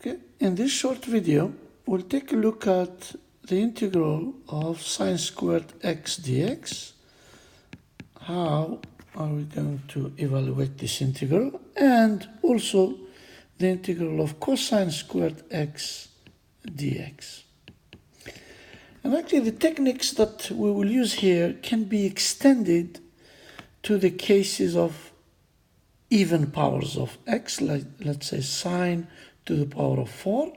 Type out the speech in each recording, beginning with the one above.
Okay, in this short video, we'll take a look at the integral of sine squared x dx. How are we going to evaluate this integral? And also the integral of cosine squared x dx. And actually the techniques that we will use here can be extended to the cases of even powers of x, like let's say sine to the power of 4,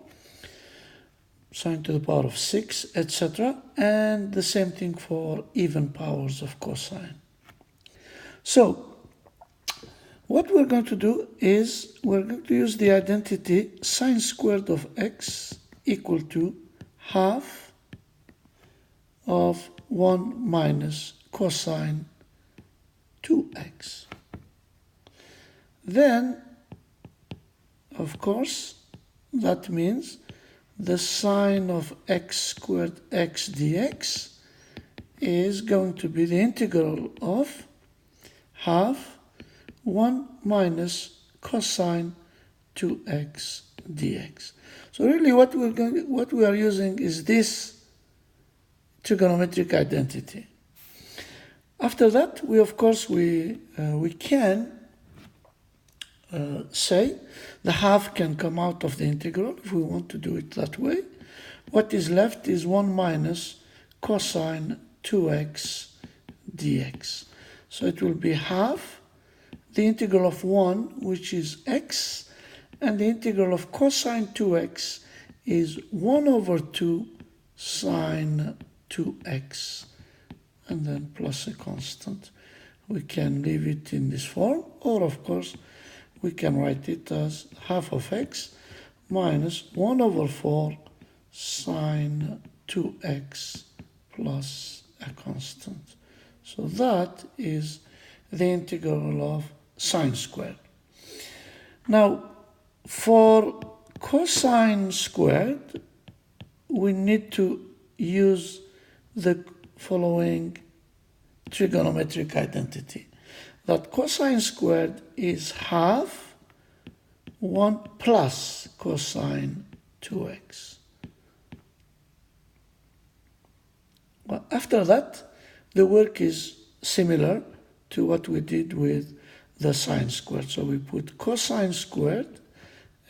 sine to the power of 6, etc. And the same thing for even powers of cosine. So what we're going to do is we're going to use the identity sine squared of x equal to half of 1 minus cosine 2x. Then, of course, that means the sine of x squared x dx is going to be the integral of half 1 minus cosine 2x dx. So really what we are using is this trigonometric identity. After that, we can say the half can come out of the integral if we want to do it that way. What is left is 1 minus cosine 2x dx. So it will be half the integral of 1, which is x, and the integral of cosine 2x is 1 over 2 sine 2x, and then plus a constant. We can leave it in this form, or of course we can write it as half of x minus 1 over 4 sine 2x plus a constant. So that is the integral of sine squared. Now, for cosine squared, we need to use the following trigonometric identity. That cosine squared is half 1 plus cosine 2x. Well, after that, the work is similar to what we did with the sine squared. So we put cosine squared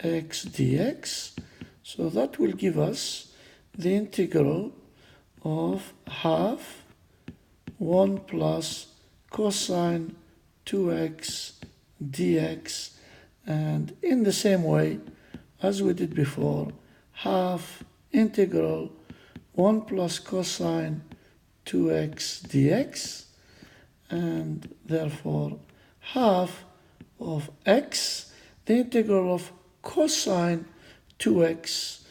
x dx. So that will give us the integral of half 1 plus cosine 2x dx, and in the same way as we did before, half integral 1 plus cosine 2x dx, and therefore half of x. The integral of cosine 2x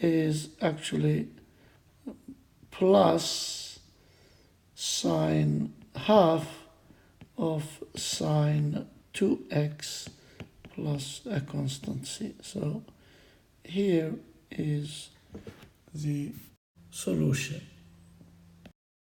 is actually plus sine half of sine 2x plus a constant c. So here is the solution.